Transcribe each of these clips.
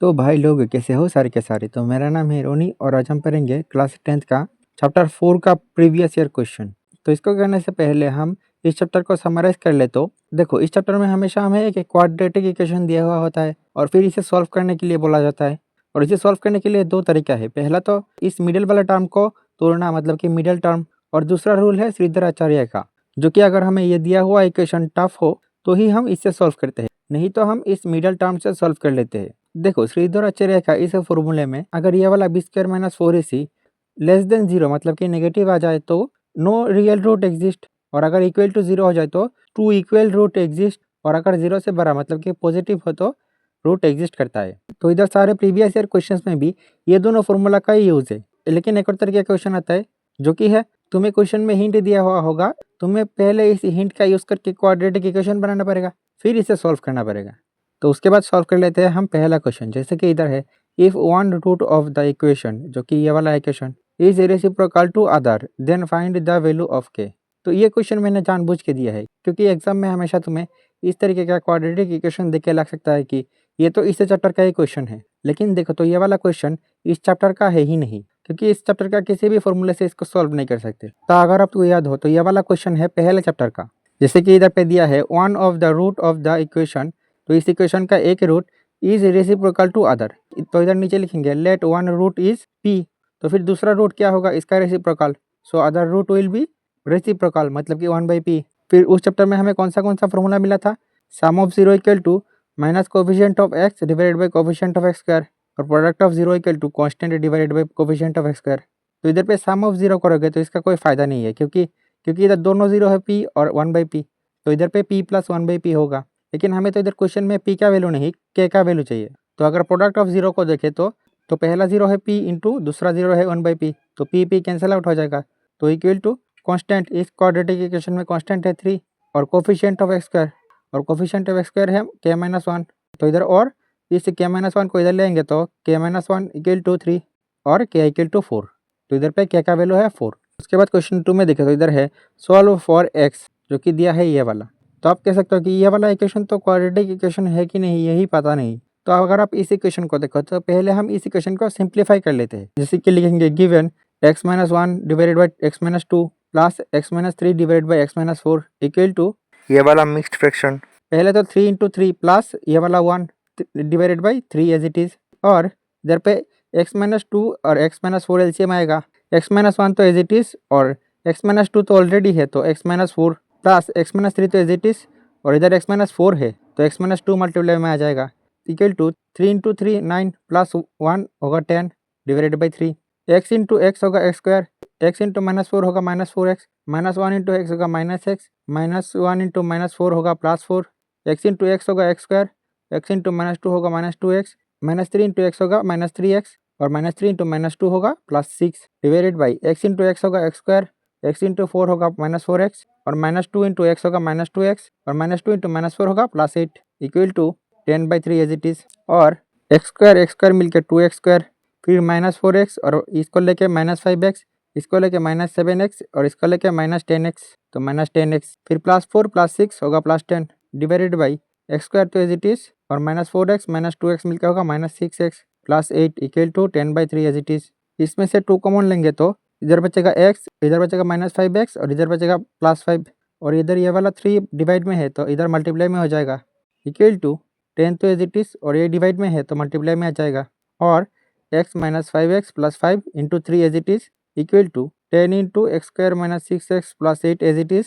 तो भाई लोग कैसे हो सारे के सारे। तो मेरा नाम है रोनी और आज हम पढ़ेंगे क्लास 10th का चैप्टर 4 का प्रीवियस ईयर क्वेश्चन। तो इसको करने से पहले हम इस चैप्टर को समराइज कर ले। तो देखो, इस चैप्टर में हमेशा हमें एक क्वाड्रेटिक इक्वेशन दिया हुआ होता है और फिर इसे सॉल्व करने के लिए बोला जाता है। और इसे सॉल्व करने के लिए दो तरीका है। पहला तो इस मिडिल वाला टर्म को तोड़ना, मतलब कि मिडिल टर्म, और दूसरा रूल है श्रीधराचार्य का, जो कि अगर हमें ये दिया हुआ इक्वेशन टफ हो तो ही हम इससे सॉल्व करते हैं, नहीं तो हम इस मिडिल टर्म से सॉल्व कर लेते हैं। देखो, श्रीधराचार्य का इस फॉर्मूले में अगर ये वाला B square minus 4ac less than 0 मतलब कि नेगेटिव आ जाए तो नो रियल रूट एग्जिस्ट, और अगर इक्वल टू 0 हो जाए तो टू इक्वल रूट एग्जिस्ट, और अगर 0 से बड़ा मतलब कि पॉजिटिव हो तो रूट एग्जिस्ट करता है। तो इधर सारे प्रीवियस ईयर क्वेश्चंस में भी ये दोनों फॉर्मूला का ही यूज है। लेकिन एक और तरीके का क्वेश्चन आता है जो कि है, तुम्हें क्वेश्चन में हिंट दिया हुआ होगा, तुम्हें पहले इस हिंट का यूज करके क्वाड्रेटिक इक्वेशन बनाना पड़ेगा, फिर इसे सॉल्व करना पड़ेगा। तो उसके बाद सॉल्व कर लेते हैं हम पहला क्वेश्चन। जैसे कि इधर है, if one root of the equation, जो कि ये वाला equation, is reciprocal to other then find the value of K. तो ये क्वेश्चन मैंने जानबूझ के दिया है क्योंकि एग्जाम में हमेशा तुम्हें इस तरीके का क्वाड्रेटिक इक्वेशन देके लग सकता है कि ये तो इस चैप्टर का ही क्वेश्चन है। लेकिन देखो, तो ये वाला क्वेश्चन इस चैप्टर का है ही नहीं, क्योंकि इस चैप्टर का किसी भी फॉर्मूले से इसको सॉल्व नहीं कर सकते। तो अगर आपको याद हो तो ये वाला क्वेश्चन है पहले चैप्टर का। जैसे कि इधर पे दिया है one of the root of the equation, तो इस इक्वेशन का एक root is reciprocal to other. तो इधर नीचे लिखेंगे let one root is P, तो फिर दूसरा रूट क्या होगा इसका reciprocal, so other root will be reciprocal, मतलब कि 1/p। फिर उस चैप्टर में हमें कौन सा फॉर्मूला मिला था, sum of 0 equal to minus coefficient of X divided by coefficient of X square, और product of 0 equal to constant divided by coefficient of X square. तो इधर पे सम ऑफ 0 करोगे तो इसका कोई फायदा नहीं है, क्योंकि इधर दोनों 0 है, p और 1/p, तो इधर पे p प्लस 1/p होगा। लेकिन हमें तो इधर क्वेश्चन में p का वैल्यू नहीं, k का वैल्यू चाहिए। तो अगर प्रोडक्ट ऑफ 0 को देखें तो पहला 0 है p इंटू दूसरा 0 है 1/p, तो p कैंसिल आउट हो जाएगा। तो इक्वल टू कांस्टेंट, इस क्वाड्रेटिक इक्वेशन में कांस्टेंट है 3 और कोफिशिएंट ऑफ एक्स स्क्वायर, और कोफिशिएंट ऑफ एक्स स्क्वायर है k-1। तो इधर और इस k-1 को इधर लेंगे तो k-1 इक्वल टू 3 और k इक्वल टू 4। तो इधर पे k का वैल्यू है 4। उसके बाद क्वेश्चन 2 में देखें तो इधर है सॉल्व फॉर x, जो कि दिया है ये वाला। तो आप कह सकते हो कि ये वाला इक्वेशन तो क्वाड्रेटिक इक्वेशन है कि नहीं यही पता नहीं। तो अगर आप इस इक्वेशन को देखो तो पहले हम इस इक्वेशन को सिंप्लीफाई कर लेते हैं। जैसे कि लिखेंगे given x-1 divided by x-2 plus x-3 divided by x-4 equal to ये वाला मिक्स्ड फ्रैक्शन, पहले तो 3 इंटू 3 प्लस ये वाला 1 divided by 3 as it is, और इधर पे x-2 और x-4 एलसीएम आएगा। x-1 तो एज इट इज और x-2 तो ऑलरेडी है, तो x-4 प्लस x-3 तो एज इट इज, और इधर x-4 है तो x-2 मल्टीप्लाई में आ जाएगा इक्वल टू 3 इंटू 3 9 प्लस 1 होगा 10 divided by 3। x into x होगा एक्स स्क्वायर, x इंटू -4 होगा -4x, -1 इंटू एक्स होगा -x, -1 इंटू -4 होगा +4, x इंटू एक्स होगा एक्स स्क्वायर, x इंटू -2 होगा -2x, -3 इंटू एक्स होगा -3x, और -3 इंटू -2 होगा +6 divided by x into x होगा एक्स स्क्वायर, x इंटू 4 होगा -4x, और -2 इंटू एक्स होगा -2x, और -2 इंटू -4 होगा +8 equal to 10/3 as it is, और एक्स स्क्वायर मिलकर 2x स्क्वायर, फिर -4x और इसको लेके -5x, इसको लेके -7x और इसको लेके -10x, तो -10x, फिर +4 +6 होगा +10 डिवाइडेड बाई एक्स स्क्वायर तो एज इट इज, और -4x -2x मिलकर होगा -6x +8 equal to 10/3 as it is. इसमें से 2 कॉमन लेंगे तो इधर बचेगा x, इधर बचेगा -5x और इधर बचेगा +5, और इधर ये वाला 3 डिवाइड में है तो इधर मल्टीप्लाई में हो जाएगा इक्वल टू 10 तो एज इट इज, और ये डिवाइड में है तो मल्टीप्लाई में आ जाएगा, और x -5x plus 5 into 3 as it is equal to 10 into X square -6x plus 8 as it is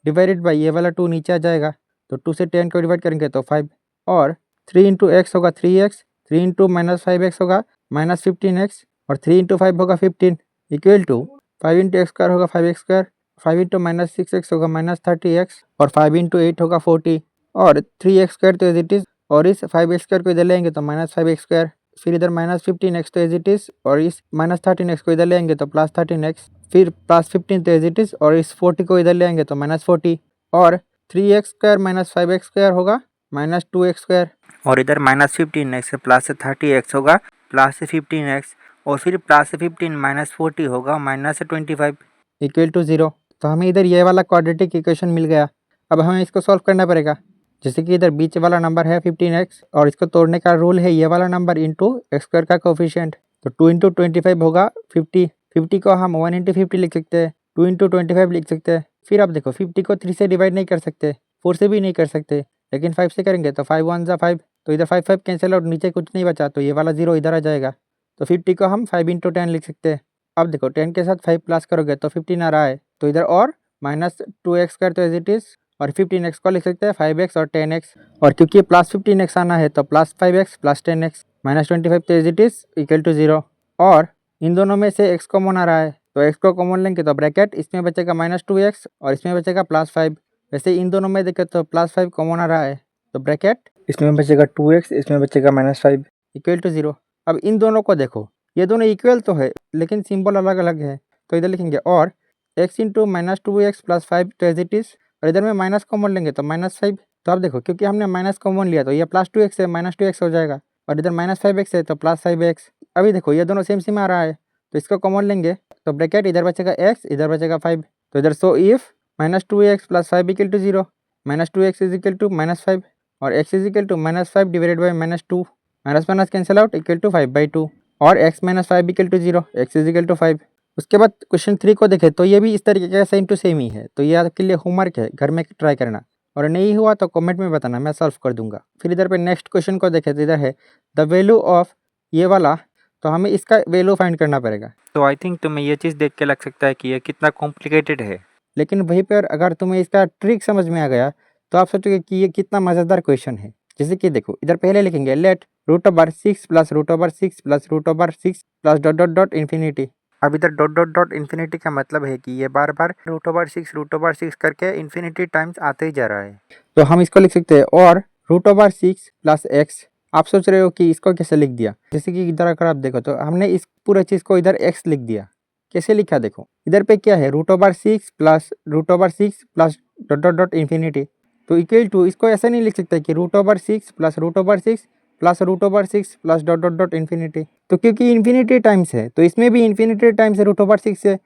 divided by ये वाला 2 नीचे आ जाएगा, तो 2 से 10 को डिवाइड करेंगे तो 5, और 3 इंटू एक्स होगा 3x, 3 इंटू -5x होगा -15x, और 3 इंटू 5 होगा 15 equal to 5 into X square होगा 5x स्क्वायर, 5 इंटू -6x होगा -30x, और 5 इंटू 8 होगा 40, और 3x स्क्वायर तो एज इट इज, और इस 5x स्क्वायर को इधर लेंगे तो -5x स्क्वायर, फिर इधर -15x तो एज इट इज, और इस -13x को इधर लेंगे तो +13x, फिर +15 तो एज इट इज, और इस 40 को इधर लेंगे तो -40, और 3x स्क्वायर -5x स्क्वायर होगा -2x स्क्वायर, और इधर -15x +30x होगा +15x, और फिर +15 -40 होगा -25 इक्वल टू 0। तो हमें इधर ये वाला क्वाड्रेटिक इक्वेशन मिल गया। अब हमें इसको सॉल्व करना पड़ेगा। जैसे कि इधर बीच वाला नंबर है 15x और इसको तोड़ने का रूल है ये वाला नंबर इंटू एक्स स्क्वायर का कोफिशिएंट। तो 2 इंटू 25 होगा 50। 50 को हम 1 इंटू 50 लिख सकते हैं, 2 इंटू 25 लिख सकते हैं। फिर आप देखो 50 को 3 से डिवाइड नहीं कर सकते, 4 से भी नहीं कर सकते, लेकिन 5 से करेंगे तो 5 1 जा 5, तो इधर 5 5 कैंसिल आउट, नीचे कुछ नहीं बचा, तो ये वाला 0 इधर आ जाएगा। तो 50 को हम 5 इंटू 10 लिख सकते हैं। अब देखो 10 के साथ 5 प्लस करोगे तो 15 आ रहा है, तो इधर और माइनस 2x कर तो एज इट इज़, और 15x को लिख सकते हैं 5x और 10x, और क्योंकि प्लस 15x आना है तो plus 5x plus 10x minus 25 तो as it is equal to 0। और इन दोनों में से x कॉमन आ रहा है, तो x को कॉमन लेंगे तो ब्रैकेट इसमें बचेगा -2x और इसमें बचेगा +5। वैसे इन दोनों में देखें तो +5 कॉमन आ रहा है, तो ब्रैकेट इसमें बचेगा 2x, इसमें बचेगा -5 इक्वल टू 0। अब इन दोनों को देखो, ये दोनों इक्वल तो है लेकिन सिंबल अलग अलग है, तो इधर लिखेंगे और x इंटू -2x प्लस 5 तो एज इट इज़, और इधर में माइनस कॉमन लेंगे तो -5। तो आप देखो क्योंकि हमने माइनस कॉमन लिया तो ये +2x है -2x हो जाएगा, और इधर -5x है तो +5x। अभी देखो ये दोनों सेम सेम आ रहा है, तो इसको कॉमन लेंगे तो ब्रैकेट इधर बचेगा x, इधर बचेगा 5। तो इधर so if -2x plus 5 equal to 0, -2x is equal to -5 और x is equal to -5 divided by -2, minus minus cancel out equal to 5/2, और x minus 5 equal to 0, x is equal to 5। उसके बाद question 3 को देखें तो ये भी इस तरीके का सेम टू सेम ही है, तो ये आपके लिए होमवर्क है, घर में ट्राई करना, और नहीं हुआ तो कमेंट में बताना, मैं सॉल्व कर दूंगा। फिर इधर पे नेक्स्ट क्वेश्चन को देखें तो इधर है द वैल्यू ऑफ ये वाला, तो हमें इसका वैल्यू फाइंड करना पड़ेगा। तो आई थिंक तुम्हें ये चीज़ देख के लग सकता है कि ये कितना कॉम्प्लिकेटेड है, लेकिन वहीं पर अगर तुम्हें इसका ट्रिक समझ में आ गया तो आप सोचोगे कि ये कितना मज़ेदार क्वेश्चन है। जैसे कि देखो इधर पहले लिखेंगे let √6 plus √6 plus √6 plus dot dot dot infinity. अब इधर डॉट डॉट डॉट इन्फिनिटी का मतलब है कि ये बार बार √6 करके इन्फिनिटी टाइम्स आते ही जा रहा है, तो हम इसको लिख सकते हैं और √6 प्लस x। आप सोच रहे हो कि इसको कैसे लिख दिया, जैसे कि इधर अगर आप देखो तो हमने इस पूरे चीज़ को इधर x लिख दिया। कैसे लिखा देखो, इधर पे क्या है √6 plus dot dot dot infinity, तो इक्वल टू, इसको ऐसा नहीं लिख सकते कि √6 plus √6 plus √6 plus dot dot dot infinity, तो क्योंकि इन्फिनिटी टाइम्स है तो इसमें भी इन्फिनिटी टाइम्स √6 है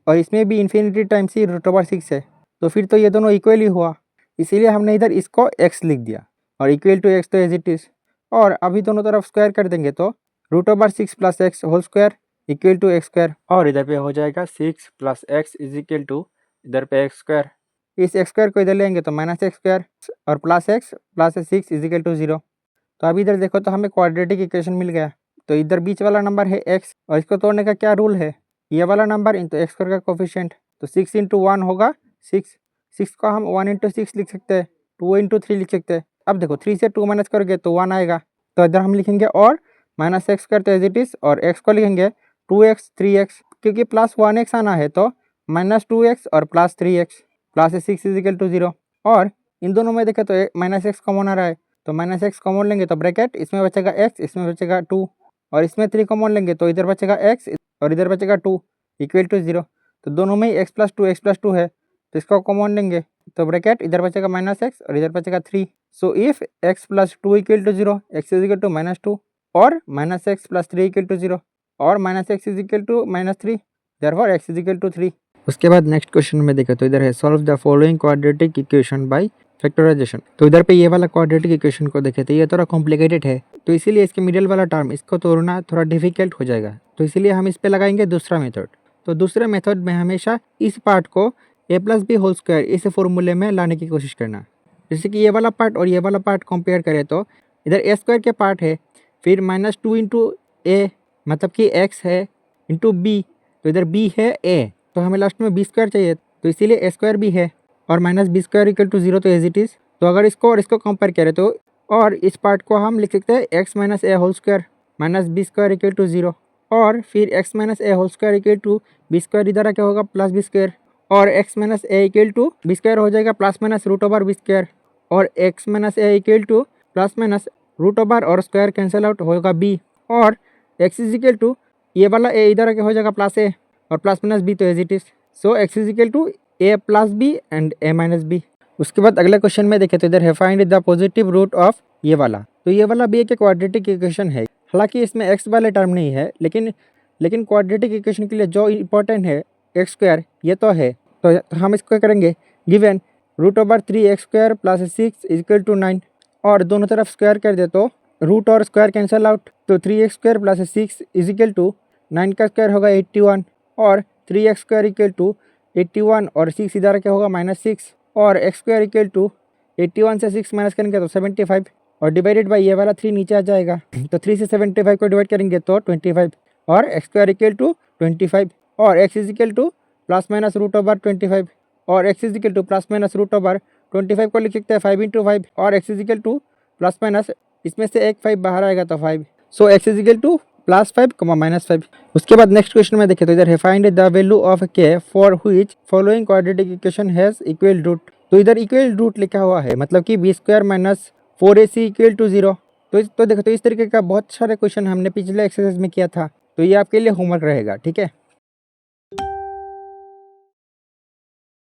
और इसमें भी इन्फिनिटी टाइम्स ही √6 है, तो फिर तो ये दोनों इक्वल ही हुआ, इसीलिए हमने इधर इसको x लिख दिया और इक्वल टू x तो एज इट इज़। और अभी दोनों तरफ स्क्वायर कर देंगे तो √6 plus x whole square equal to X square, और इधर पे हो जाएगा 6 plus x is equal to इधर पे एक्स स्क्वायर। इस एक्स स्क्वायर को इधर लेंगे तो -x² और plus x plus 6 is equal to 0। तो अभी इधर देखो तो हमें क्वाड्रेटिक इक्वेशन मिल गया। तो इधर बीच वाला नंबर है x और इसको तोड़ने का क्या रूल है, ये वाला नंबर इंटू एक्स स्क्वायर का कोफिशिएंट, तो 6 इंटू 1 होगा 6, 6 को हम 1 इंटू 6 लिख सकते हैं, 2 इंटू 3 लिख सकते हैं। अब देखो 3 से 2 माइनस करोगे तो 1 आएगा, तो इधर हम लिखेंगे और -x करते एज इट इज़, और x को लिखेंगे 2x 3x, क्योंकि प्लस 1x आना है तो -2x और plus 3x plus 6 is equal to 0। और इन दोनों में देखें तो -x कॉमन आ रहा है, तो -x कॉमन लेंगे तो ब्रैकेट इसमें बचेगा x, इसमें बचेगा 2, और इसमें 3 कॉमन लेंगे तो इधर बचेगा x और इधर बचेगा 2 इक्वल टू 0। तो दोनों में ही x प्लस 2 है, तो इसको कॉमन लेंगे तो ब्रैकेट इधर बचेगा -x और इधर बचेगा 3। So if x plus 2 equal to 0, x is equal to -2 और -x प्लस 3 इक्वल टू 0 और -x is equal to -3, therefore x is equal to 3। उसके बाद नेक्स्ट क्वेश्चन में देखें तो इधर है solve the following quadratic equation by factorization. तो इधर पे ये वाला क्वाड्रेटिक इक्वेशन को देखें तो ये थोड़ा कॉम्प्लिकेटेड है, तो इसीलिए इसके मिडिल वाला टर्म इसको तोड़ना थोड़ा डिफिकल्ट हो जाएगा, तो इसीलिए हम इस पे लगाएंगे दूसरा मेथड। तो दूसरे मेथड में हमेशा इस पार्ट को a plus B whole square इस फॉर्मूले में लाने की कोशिश करना। जैसे कि ये वाला पार्ट और ये वाला पार्ट कंपेयर करें तो इधर a स्क्वायर के पार्ट है, फिर -2 इंटू ए मतलब कि x है इंटू b, तो इधर b है a, तो हमें लास्ट में b स्क्वायर चाहिए, तो इसीलिए a स्क्वायर भी है और -b² इक्वल टू 0 तो एज इट इज़। तो अगर इसको और इसको कंपेयर करें तो और इस पार्ट को हम लिख सकते हैं x minus a whole square -b² equal to 0, और फिर x minus a whole square equal to b² इधर क्या होगा प्लस b², और x minus a equal to b² हो जाएगा प्लस माइनस √b², और x minus a equal to plus minus √ और स्क्वायर कैंसिल आउट होगा b, और x इज इक्वल टू ये वाला a इधर क्या हो जाएगा प्लस a और प्लस माइनस b, तो as it is. So x is equal to a plus b and a minus b। उसके बाद अगले क्वेश्चन में देखें तो इधर है find the positive root of ये वाला, तो ये वाला भी एक क्वाड्रेटिक इक्वेशन है, हालांकि इसमें x वाले टर्म नहीं है, लेकिन क्वाड्रेटिक इक्वेशन के लिए जो इंपॉर्टेंट है x स्क्वायर ये तो है, तो हम इसको करेंगे given root over 3x² plus 6 equal to 9 और दोनों तरफ स्क्वायर कर दे तो रूट और स्क्वायर कैंसिल आउट, तो 3x² plus 6 is equal to 9 का स्क्वायर होगा 81 और 3x² इक्वल टू 81 और 6 इधर क्या होगा -6 और x² इक्वल टू 81 से 6 माइनस करेंगे तो 75 और डिवाइडेड बाई ये वाला 3 नीचे आ जाएगा तो 3 से 75 को डिवाइड करेंगे तो 25 और x² इक्वल टू 25 और x is equal to plus minus root over 25 और x is equal to plus minus root over 25 को लिख सकते हैं 5 × 5 और x is equal to plus minus इसमें से एक 5 बाहर आएगा तो 5, सो x इज इक्वल टू +5, -5। उसके बाद नेक्स्ट क्वेश्चन में देखें तो इधर है find the value of k for which following quadratic equation has equal root, तो इधर इक्वल रूट लिखा हुआ है मतलब कि b² - 4ac इक्वल टू 0। तो देखो तो इस तरीके का बहुत सारे क्वेश्चन हमने पिछले एक्सरसाइज में किया था, तो ये आपके लिए होमवर्क रहेगा, ठीक है।